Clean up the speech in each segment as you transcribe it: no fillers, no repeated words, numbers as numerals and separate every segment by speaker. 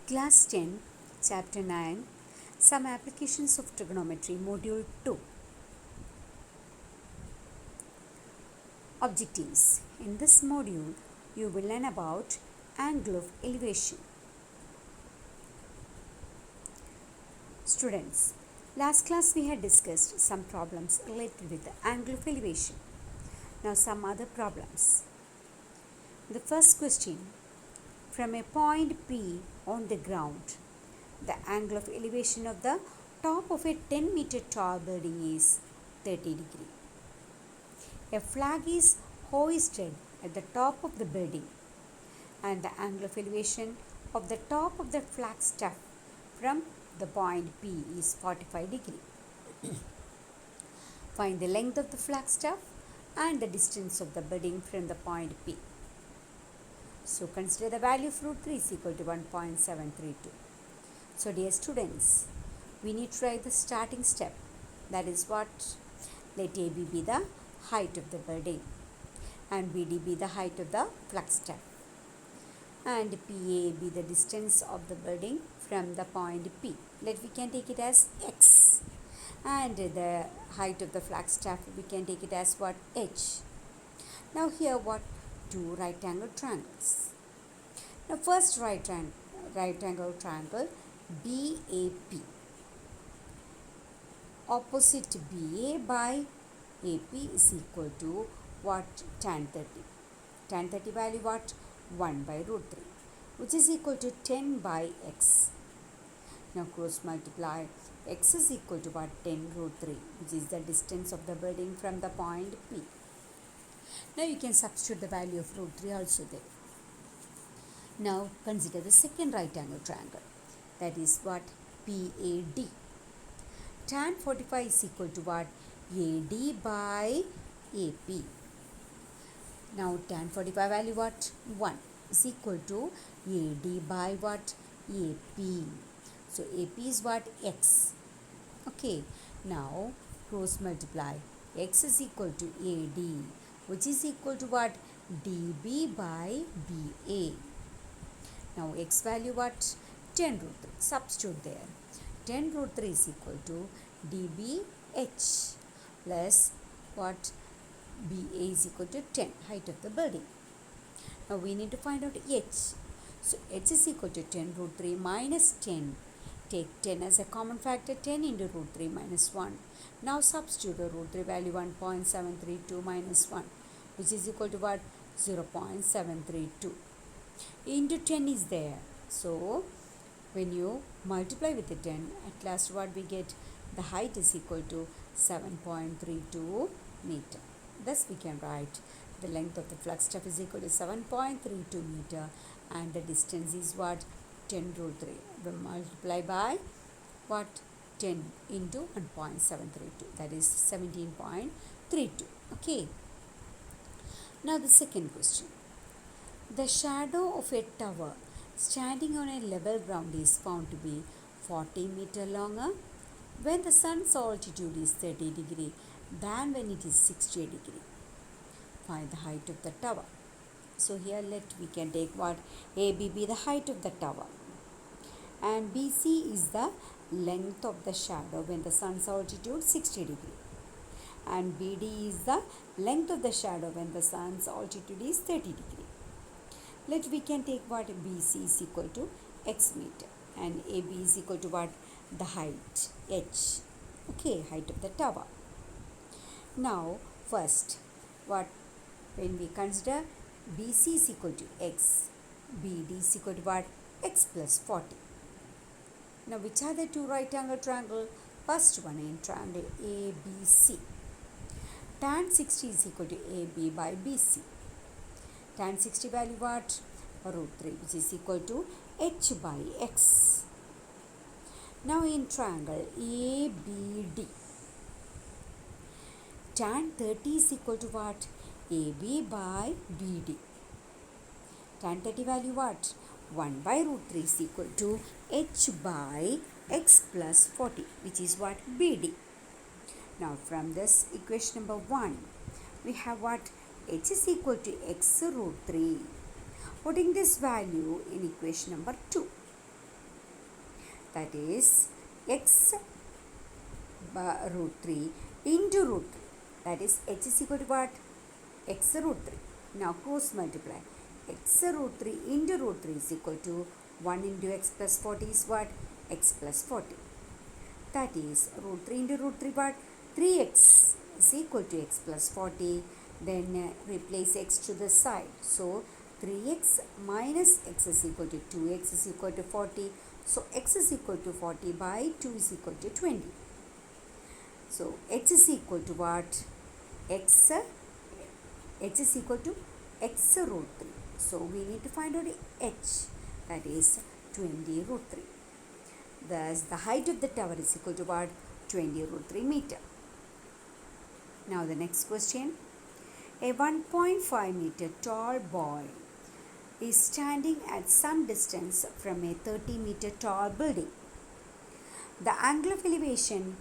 Speaker 1: Class 10, Chapter 9, Some Applications of Trigonometry, Module 2. Objectives. In this module, you will learn about angle of elevation. Students, last class we had discussed some problems related with the angle of elevation. Now some other problems. The first question, from a point P on the ground, the angle of elevation of the top of a 10-meter tall building is 30 degree. A flag is hoisted at the top of the building and the angle of elevation of the top of the flagstaff from the point P is 45 degree. Find the length of the flagstaff and the distance of the building from the point P. So consider the value of root 3 is equal to 1.732. So dear students, we need to write the starting step. That is what? Let AB be the height of the building and BD be the height of the flagstaff and PA be the distance of the building from the point P. We can take it as X, and the height of the flagstaff we can take it as what? H. Now here what? Two right angle triangles. Now first right angle triangle BAP. Opposite BA by AP is equal to what? Tan 30. Tan 30 value what? 1 by root 3, which is equal to 10 by X. Now cross multiply. X is equal to what? 10 root 3, which is the distance of the building from the point P. Now you can substitute the value of root 3 also there. Now consider the second right angle triangle. That is what? PAD. Tan 45 is equal to what? AD by AP. Now tan 45 value what? 1 is equal to AD by what? AP. So AP is what? X. Okay. Now cross multiply. X is equal to AD, which is equal to what? DB by BA. Now X value what? 10 root 3. Substitute there. 10 root 3 is equal to DBH plus what? BA is equal to 10, height of the building. Now we need to find out H. So H is equal to 10 root 3 minus 10. Take 10 as a common factor, 10 into root 3 minus 1. Now substitute the root 3 value 1.732 minus 1, which is equal to what? 0.732. Into 10 is there. So when you multiply with the 10, at last what we get? The height is equal to 7.32 meter. Thus we can write the length of the flagstaff is equal to 7.32 meter and the distance is what? 10 root 3. We multiply by what? 10 into 1.732, that is 17.32. Okay. Now the second question. The shadow of a tower standing on a level ground is found to be 40 meter longer when the sun's altitude is 30 degree than when it is 60 degree. Find the height of the tower. So here we can take what? AB be the height of the tower and BC is the length of the shadow when the sun's altitude 60 degree and BD is the length of the shadow when the sun's altitude is 30 degree. We can take what? BC is equal to X meter and AB is equal to what? The height H. Okay, height of the tower. Now first what? When we consider BC is equal to X, BD is equal to what? X plus 40. Now which are the two right angle triangle? First one in triangle ABC. Tan 60 is equal to AB by BC. Tan 60 value what? Root 3, which is equal to H by X. Now in triangle ABD. Tan 30 is equal to what? AB by BD. Tan 30 value what? 1 by root 3 is equal to H by X plus 40, which is what? BD. Now from this equation number 1, we have what? H is equal to X root 3. Putting this value in equation number 2. that is x by root 3 into root 3. That is h is equal to what? X root 3. Now cross multiply. X root 3 into root 3 is equal to 1 into x plus 40 is what? X plus 40. That is root 3 into root 3 what? 3x is equal to x plus 40. Then replace x to the side. So 3x minus x is equal to 2x is equal to 40. So x is equal to 40 by 2 is equal to 20. So h is equal to what? H is equal to x root 3. So we need to find out h, that is 20 root 3. Thus the height of the tower is equal to what? 20 root 3 meter. Now the next question. A 1.5 meter tall boy is standing at some distance from a 30 meter tall building. The angle of elevation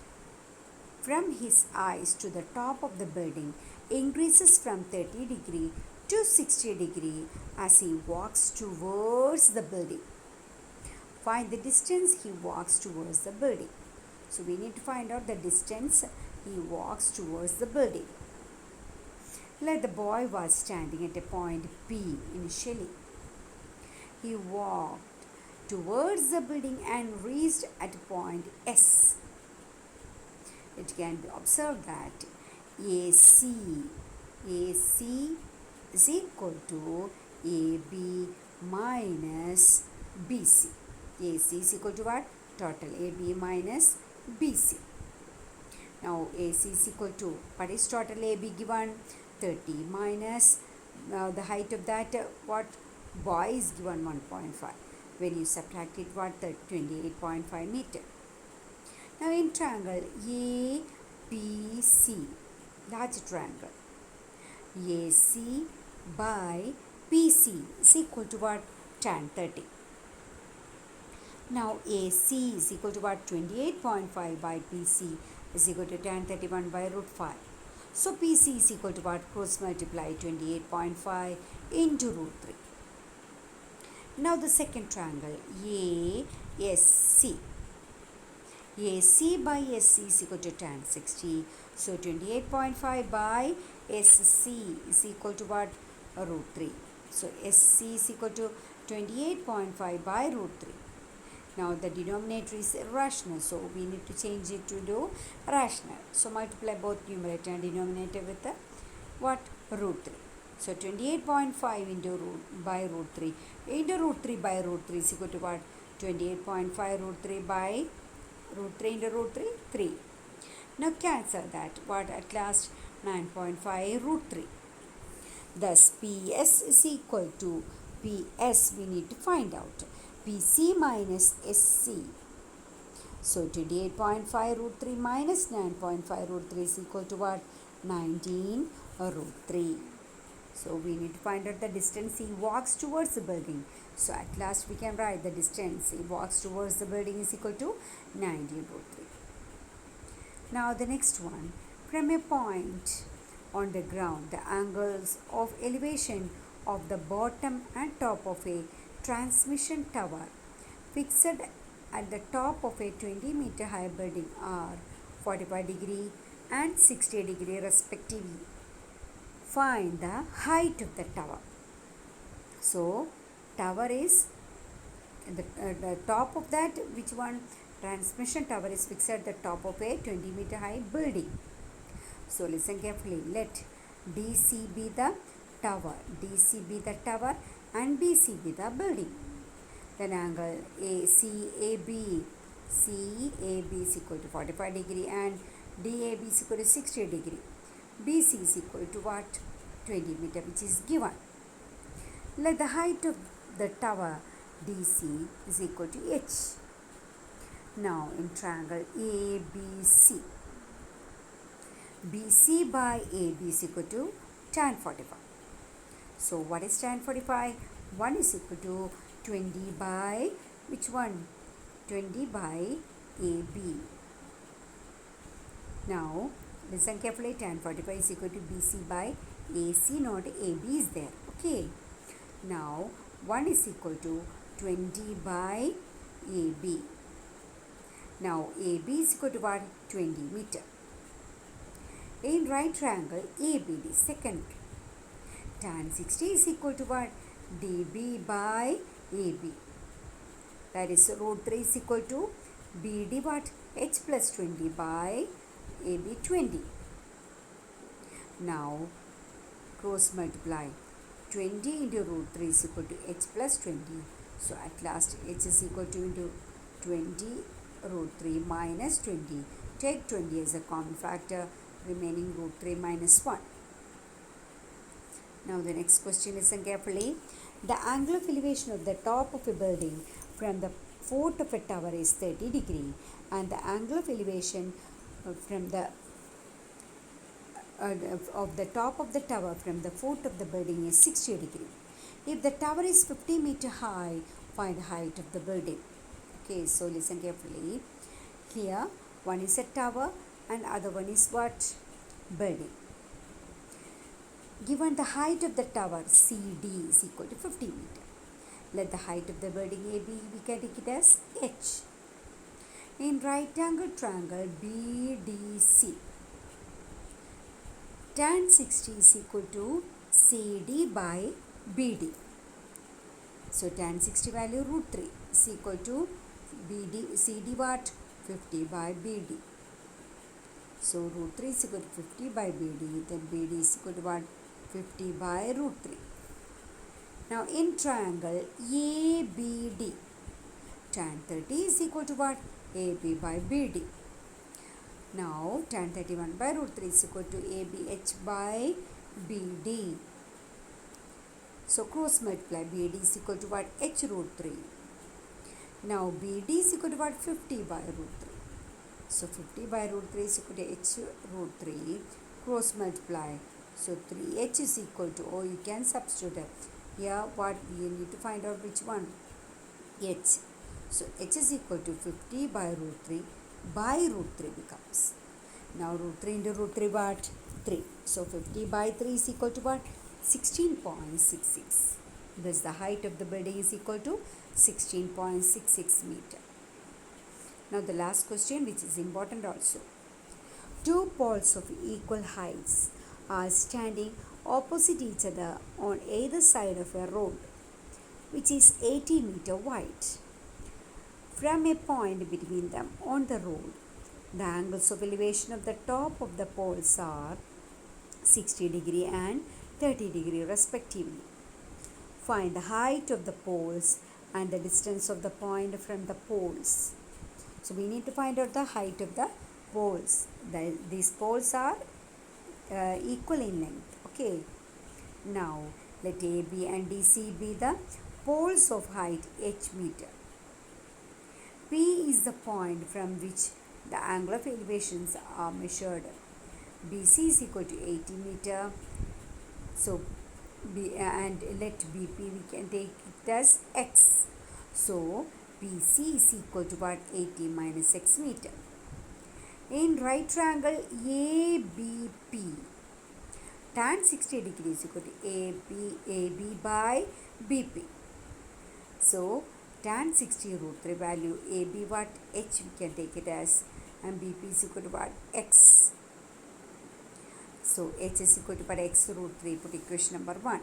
Speaker 1: from his eyes to the top of the building increases from 30 degree to 60 degree as he walks towards the building. Find the distance he walks towards the building. So we need to find out the distance he walks towards the building. Like the boy was standing at a point P initially. He walked towards the building and reached at a point S. It can be observed that AC is equal to AB minus BC. AC is equal to what? Total AB minus BC. Now AC is equal to, what is total AB given? 30 minus the height of that what? Boy is given 1.5. When you subtract it, what? 28.5 meter. Now in triangle ABC, large triangle, AC by BC is equal to what? Tan 30. Now AC is equal to what? 28.5 by BC is equal to tan 31 by root 5. So BC is equal to what? Cross multiply 28.5 into root 3. Now the second triangle ASC. AC by SC is equal to tan 60. So 28.5 by SC is equal to what? Root 3. So SC is equal to 28.5 by root 3. Now the denominator is irrational, so we need to change it to do rational. So multiply both numerator and denominator with the what? Root 3. So 28.5 into root by root 3 into root 3 by root 3 is equal to what? 28.5 root 3 by root 3 into root 3, 3. Now cancel that. What at last? 9.5 root 3. Thus PS is equal to PS we need to find out. PC minus SC. So 28.5 root 3 minus 9.5 root 3 is equal to what? 19 root 3. So we need to find out the distance he walks towards the building. So at last we can write the distance he walks towards the building is equal to 19 root 3. Now the next one. From a point on the ground, the angles of elevation of the bottom and top of a transmission tower fixed at the top of a 20 meter high building are 45 degree and 60 degree respectively. Find the height of the tower. So tower is the top of that, which one? Transmission tower is fixed at the top of a 20 meter high building. So listen carefully. Let DC be the tower, DC be the tower and BC be the building. Then angle CAB is equal to 45 degree and DAB is equal to 60 degree. BC is equal to what? 20 meter, which is given. Let the height of the tower DC is equal to H. Now in triangle ABC, BC by AB is equal to tan 45. So what is tan 45? 1 is equal to 20 by which one? 20 by AB. Now listen carefully. Tan 45 is equal to BC by AC, not AB is there. Okay. Now 1 is equal to 20 by AB. Now AB is equal to what? 20 meter. In right triangle ABD, second, tan 60 is equal to what? DB by AB. That is root 3 is equal to BD what? H plus 20 by AB 20. Now cross multiply. 20 into root 3 is equal to H plus 20. So at last H is equal to into 20 root 3 minus 20. Take 20 as a common factor, remaining root 3 minus 1. Now the next question, listen carefully. The angle of elevation of the top of a building from the foot of a tower is 30 degree and the angle of elevation from the of the top of the tower from the foot of the building is 60 degree. If the tower is 50 meter high, find the height of the building. Okay, so listen carefully. Here one is a tower and other one is what? Building. Given the height of the tower CD is equal to 50 meter. Let the height of the building AB, we can take it as H. In right angle triangle BDC, tan 60 is equal to CD by BD. So tan 60 value root 3 is equal to CD what? 50 by BD. So root 3 is equal to 50 by BD, then BD is equal to what? 50 by root 3. Now in triangle ABD, tan 30 is equal to what? AB by BD. Now tan 31 by root 3 is equal to ABH by BD. So cross multiply. BD is equal to what? H root 3. Now BD is equal to what? 50 by root 3. So 50 by root 3 is equal to H root 3. Cross multiply. So 3H is equal to, or you can substitute it. Here what we need to find out which one? H. So H is equal to 50 by root 3 by root 3 becomes. Now root 3 into root 3 what? 3. So 50 by 3 is equal to what? 16.66. Thus the height of the building is equal to 16.66 meter. Now the last question, which is important also. Two poles of equal heights are standing opposite each other on either side of a road which is 80 meter wide. From a point between them on the road, the angles of elevation of the top of the poles are 60 degree and 30 degree respectively. Find the height of the poles and the distance of the point from the poles. So we need to find out the height of the poles. These poles are equal in length. Okay. Now let AB and DC be the poles of height h meter. P is the point from which the angle of elevations are measured. BC is equal to 80 meter. So and let BP, we can take it as x. So BC is equal to what? 80 minus x meter. In right triangle ABP, tan 60 degrees is equal to AB by BP. So tan 60 root 3 value AB what? H we can take it as, and BP is equal to what? X. So H is equal to what? X root 3, put equation number 1.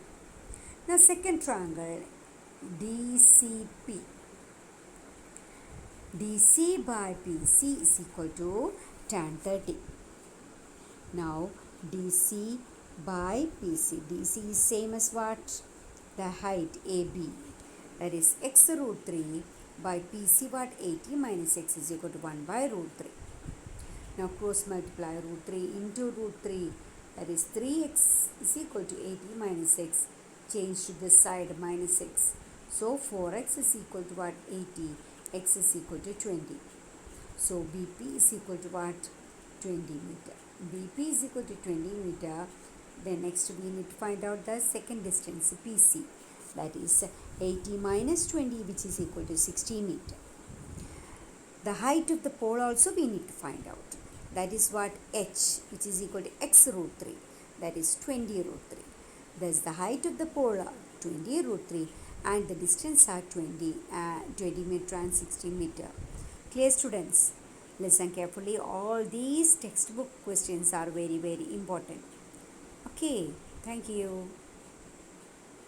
Speaker 1: Now second triangle DCP, DC by PC is equal to tan 30. Now DC by PC, DC is same as what? The height AB, that is x root 3 by PC what? 80 minus x is equal to 1 by root 3. Now cross multiply root 3 into root 3, that is 3x is equal to 80 minus x, change to this side minus x. So 4x is equal to what? 80, x is equal to 20. So BP is equal to what? 20 meter. BP is equal to 20 meter. Then next we need to find out the second distance PC, that is 80 minus 20, which is equal to 60 meter. The height of the pole also we need to find out. That is what? H, which is equal to x root 3, that is 20 root 3. Thus the height of the pole are 20 root 3 and the distance are 20 meter and 60 meter. Clear students? Listen carefully. All these textbook questions are very, very important. Okay, thank you.